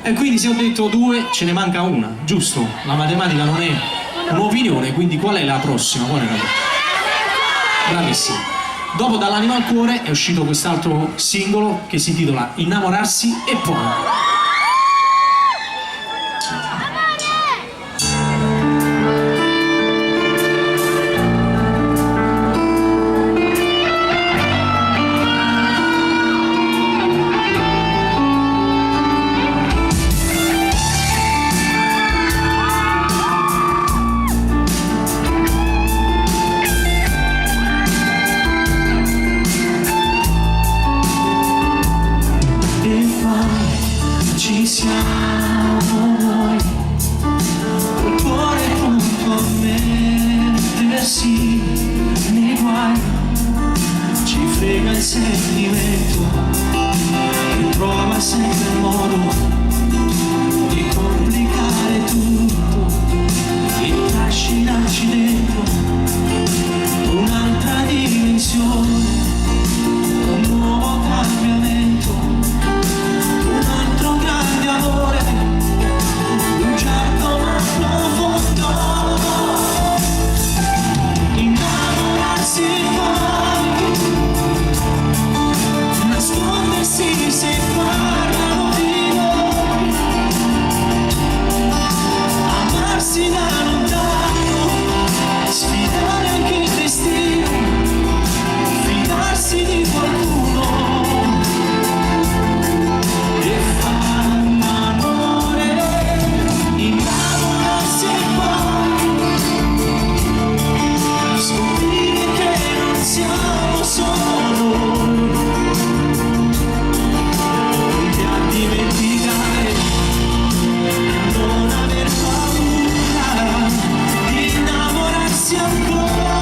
E quindi se ho detto 2 ce ne manca una, giusto? La matematica non è un'opinione, quindi qual è la prossima? Qual è la prossima? Bravissimo. Dopo Dall'anima al cuore è uscito quest'altro singolo che si intitola Innamorarsi e poi. Ci siamo noi, col cuore pronto a mettersi nei guai, ci frega il sentimento che trova sempre il modo di complicare tutto, di trascinarci dentro un'altra dimensione, un nuovo cambiamento, un altro grande amore, bugiardo ma profondo. Innamorarsi poi, nascondersi se parlano di noi, amarsi da lontano, sfidare anche il destino, fidarsi di qualcuno e fare l'amore, innamorarsi e poi scoprire che non siamo solo pronti a dimenticare, non aver paura di innamorarsi ancora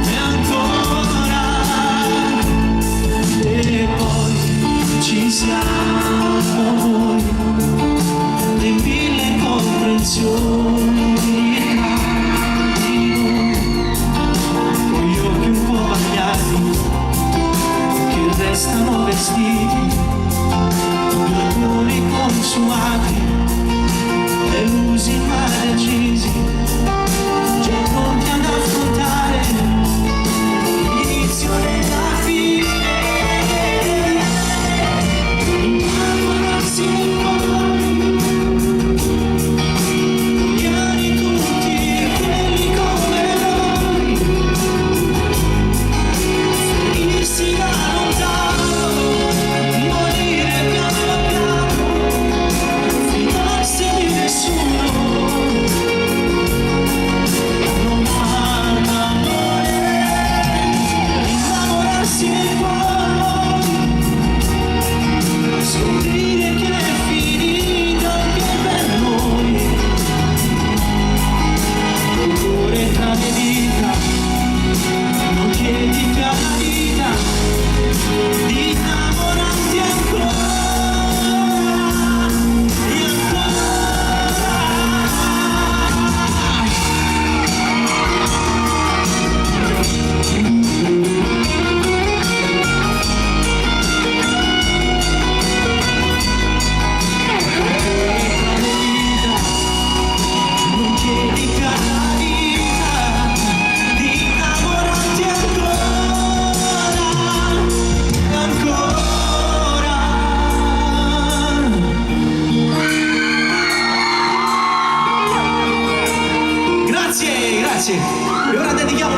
e ancora. E poi ci siamo noi, le mille incomprensioni tra di noi, con gli occhi un po' bagnati che restano vestiti, due cuori consumati, delusi ma decisi, già pronti ad affrontare l'inizio della fine. Innamorarsi e poi, odiare tutti quelli come noi, ferirsi da lontano, morire piano piano, fidarsi di nessuno, non far l'amore, innamorarsi e poi scoprire che è finita anche per noi, dolore tra le dita, non chiedi più alla vita di innamorarti ancora e non chiedi più alla vita di innamorarti ancora e ancora. Grazie, grazie. E ora dedichiamo